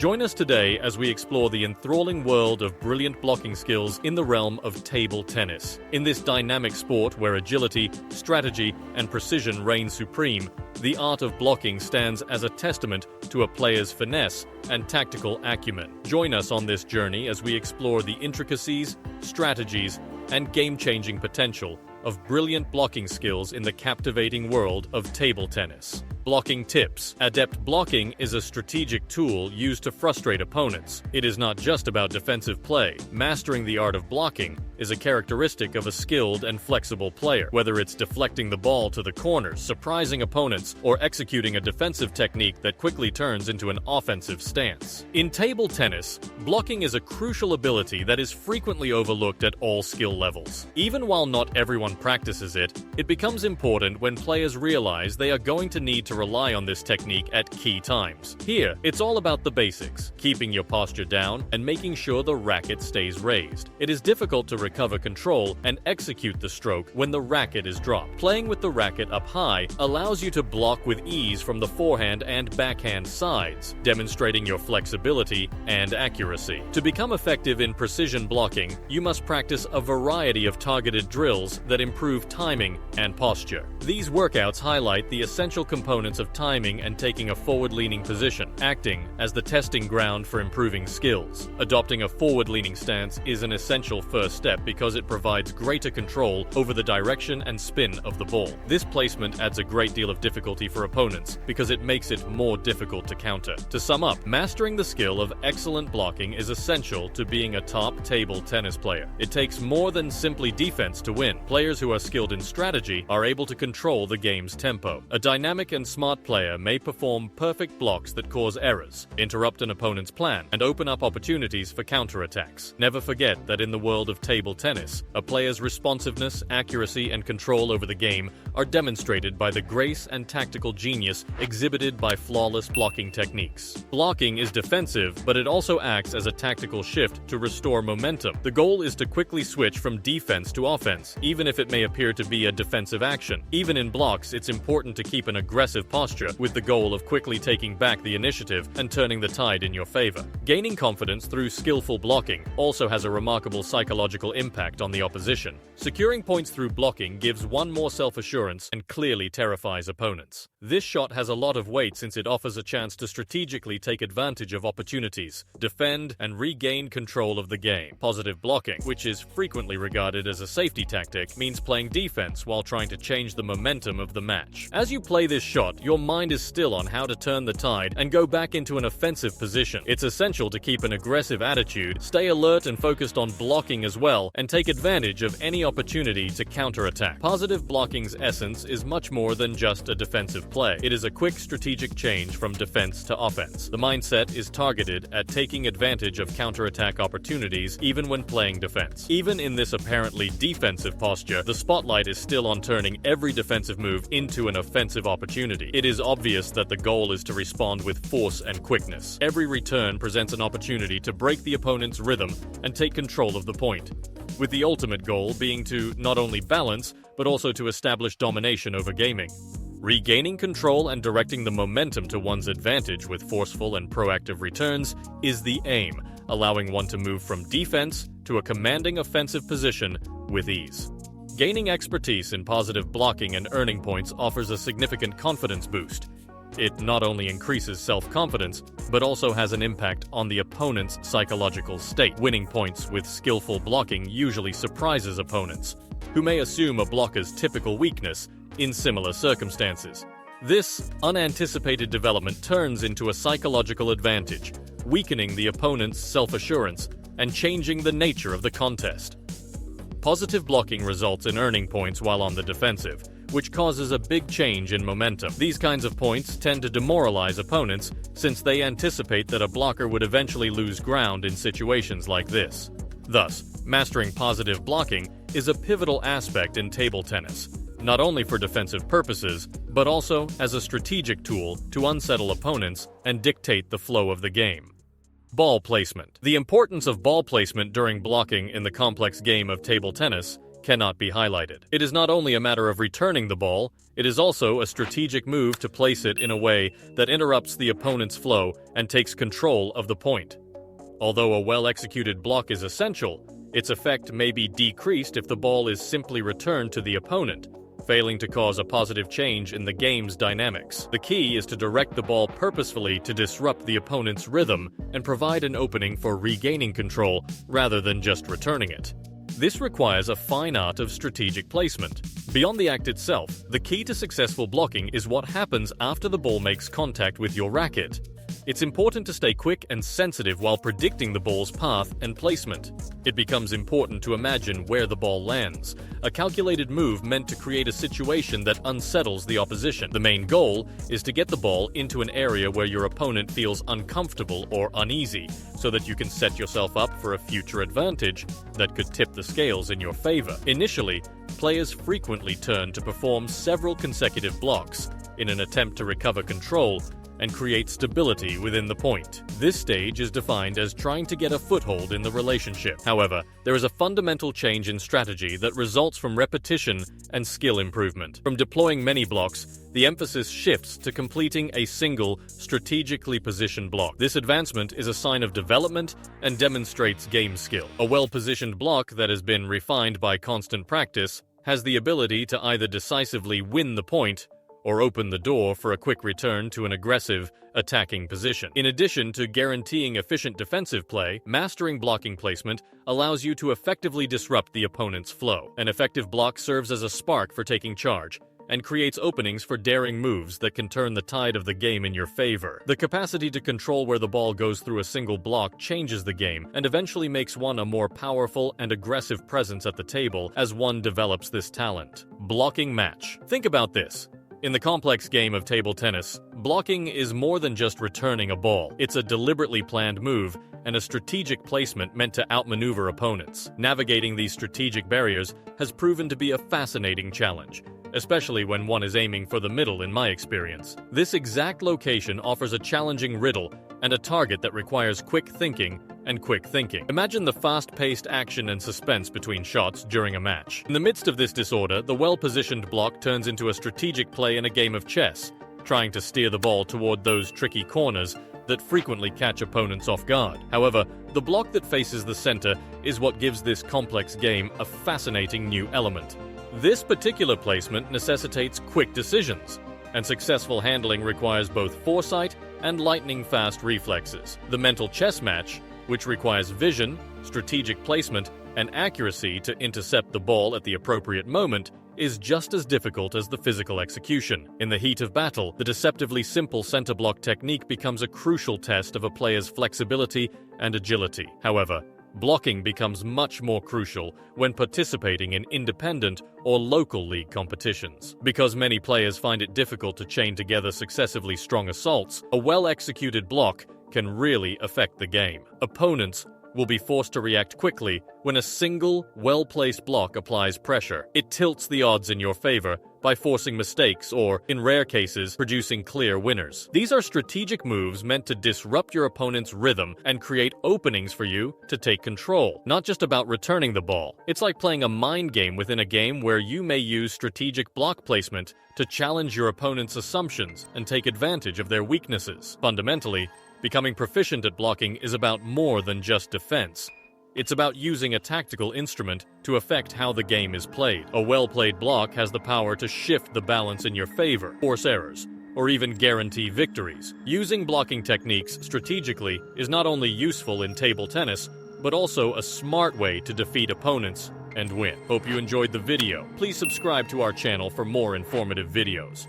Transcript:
Join us today as we explore the enthralling world of brilliant blocking skills in the realm of table tennis. In this dynamic sport where agility, strategy, and precision reign supreme, the art of blocking stands as a testament to a player's finesse and tactical acumen. Join us on this journey as we explore the intricacies, strategies, and game-changing potential of brilliant blocking skills in the captivating world of table tennis. Blocking tips. Adept blocking is a strategic tool used to frustrate opponents. It is not just about defensive play. Mastering the art of blocking is a characteristic of a skilled and flexible player. Whether it's deflecting the ball to the corners, surprising opponents, or executing a defensive technique that quickly turns into an offensive stance. In table tennis, blocking is a crucial ability that is frequently overlooked at all skill levels. Even while not everyone practices it, it becomes important when players realize they are going to need to rely on this technique at key times. Here, it's all about the basics, keeping your posture down and making sure the racket stays raised. It is difficult to recover control and execute the stroke when the racket is dropped. Playing with the racket up high allows you to block with ease from the forehand and backhand sides, demonstrating your flexibility and accuracy. To become effective in precision blocking, you must practice a variety of targeted drills that improve timing and posture. These workouts highlight the essential components of timing and taking a forward-leaning position, acting as the testing ground for improving skills. Adopting a forward-leaning stance is an essential first step because it provides greater control over the direction and spin of the ball. This placement adds a great deal of difficulty for opponents because it makes it more difficult to counter. To sum up, mastering the skill of excellent blocking is essential to being a top table tennis player. It takes more than simply defense to win. Players who are skilled in strategy are able to control the game's tempo. A dynamic and smart player may perform perfect blocks that cause errors, interrupt an opponent's plan, and open up opportunities for counterattacks. Never forget that in the world of table tennis, a player's responsiveness, accuracy, and control over the game are demonstrated by the grace and tactical genius exhibited by flawless blocking techniques. Blocking is defensive, but it also acts as a tactical shift to restore momentum. The goal is to quickly switch from defense to offense, even if it may appear to be a defensive action. Even in blocks, it's important to keep an aggressive posture with the goal of quickly taking back the initiative and turning the tide in your favor. Gaining confidence through skillful blocking also has a remarkable psychological impact on the opposition. Securing points through blocking gives one more self-assurance and clearly terrifies opponents. This shot has a lot of weight since it offers a chance to strategically take advantage of opportunities, defend, and regain control of the game. Positive blocking, which is frequently regarded as a safety tactic, means playing defense while trying to change the momentum of the match. As you play this shot, your mind is still on how to turn the tide and go back into an offensive position. It's essential to keep an aggressive attitude, stay alert and focused on blocking as well, and take advantage of any opportunity to counterattack. Positive blocking's essence is much more than just a defensive play. It is a quick strategic change from defense to offense. The mindset is targeted at taking advantage of counterattack opportunities even when playing defense. Even in this apparently defensive posture, the spotlight is still on turning every defensive move into an offensive opportunity. It is obvious that the goal is to respond with force and quickness. Every return presents an opportunity to break the opponent's rhythm and take control of the point, with the ultimate goal being to not only balance, but also to establish domination over gaming. Regaining control and directing the momentum to one's advantage with forceful and proactive returns is the aim, allowing one to move from defense to a commanding offensive position with ease. Gaining expertise in positive blocking and earning points offers a significant confidence boost. It not only increases self-confidence, but also has an impact on the opponent's psychological state. Winning points with skillful blocking usually surprises opponents, who may assume a blocker's typical weakness in similar circumstances. This unanticipated development turns into a psychological advantage, weakening the opponent's self-assurance and changing the nature of the contest. Positive blocking results in earning points while on the defensive, which causes a big change in momentum. These kinds of points tend to demoralize opponents since they anticipate that a blocker would eventually lose ground in situations like this. Thus, mastering positive blocking is a pivotal aspect in table tennis, not only for defensive purposes, but also as a strategic tool to unsettle opponents and dictate the flow of the game. Ball placement. The importance of ball placement during blocking in the complex game of table tennis cannot be highlighted. It is not only a matter of returning the ball, it is also a strategic move to place it in a way that interrupts the opponent's flow and takes control of the point. Although a well-executed block is essential, its effect may be decreased if the ball is simply returned to the opponent, failing to cause a positive change in the game's dynamics. The key is to direct the ball purposefully to disrupt the opponent's rhythm and provide an opening for regaining control rather than just returning it. This requires a fine art of strategic placement. Beyond the act itself, the key to successful blocking is what happens after the ball makes contact with your racket. It's important to stay quick and sensitive while predicting the ball's path and placement. It becomes important to imagine where the ball lands, a calculated move meant to create a situation that unsettles the opposition. The main goal is to get the ball into an area where your opponent feels uncomfortable or uneasy, so that you can set yourself up for a future advantage that could tip the scales in your favor. Initially, players frequently turn to perform several consecutive blocks in an attempt to recover control and create stability within the point. This stage is defined as trying to get a foothold in the relationship. However, there is a fundamental change in strategy that results from repetition and skill improvement. From deploying many blocks, the emphasis shifts to completing a single, strategically positioned block. This advancement is a sign of development and demonstrates game skill. A well-positioned block that has been refined by constant practice has the ability to either decisively win the point or open the door for a quick return to an aggressive, attacking position. In addition to guaranteeing efficient defensive play, mastering blocking placement allows you to effectively disrupt the opponent's flow. An effective block serves as a spark for taking charge and creates openings for daring moves that can turn the tide of the game in your favor. The capacity to control where the ball goes through a single block changes the game and eventually makes one a more powerful and aggressive presence at the table as one develops this talent. Blocking match. Think about this. In the complex game of table tennis, blocking is more than just returning a ball. It's a deliberately planned move and a strategic placement meant to outmaneuver opponents. Navigating these strategic barriers has proven to be a fascinating challenge, especially when one is aiming for the middle in my experience. This exact location offers a challenging riddle and a target that requires quick thinking. Imagine the fast-paced action and suspense between shots during a match. In the midst of this disorder, the well-positioned block turns into a strategic play in a game of chess, trying to steer the ball toward those tricky corners that frequently catch opponents off guard. However, the block that faces the center is what gives this complex game a fascinating new element. This particular placement necessitates quick decisions, and successful handling requires both foresight and lightning-fast reflexes. The mental chess match, which requires vision, strategic placement, and accuracy to intercept the ball at the appropriate moment, is just as difficult as the physical execution. In the heat of battle, the deceptively simple center block technique becomes a crucial test of a player's flexibility and agility. However, blocking becomes much more crucial when participating in independent or local league competitions. Because many players find it difficult to chain together successively strong assaults, a well-executed block can really affect the game. Opponents will be forced to react quickly when a single, well-placed block applies pressure. It tilts the odds in your favor by forcing mistakes or, in rare cases, producing clear winners. These are strategic moves meant to disrupt your opponent's rhythm and create openings for you to take control. Not just about returning the ball. It's like playing a mind game within a game where you may use strategic block placement to challenge your opponent's assumptions and take advantage of their weaknesses. Fundamentally, becoming proficient at blocking is about more than just defense. It's about using a tactical instrument to affect how the game is played. A well-played block has the power to shift the balance in your favor, force errors, or even guarantee victories. Using blocking techniques strategically is not only useful in table tennis, but also a smart way to defeat opponents and win. Hope you enjoyed the video. Please subscribe to our channel for more informative videos.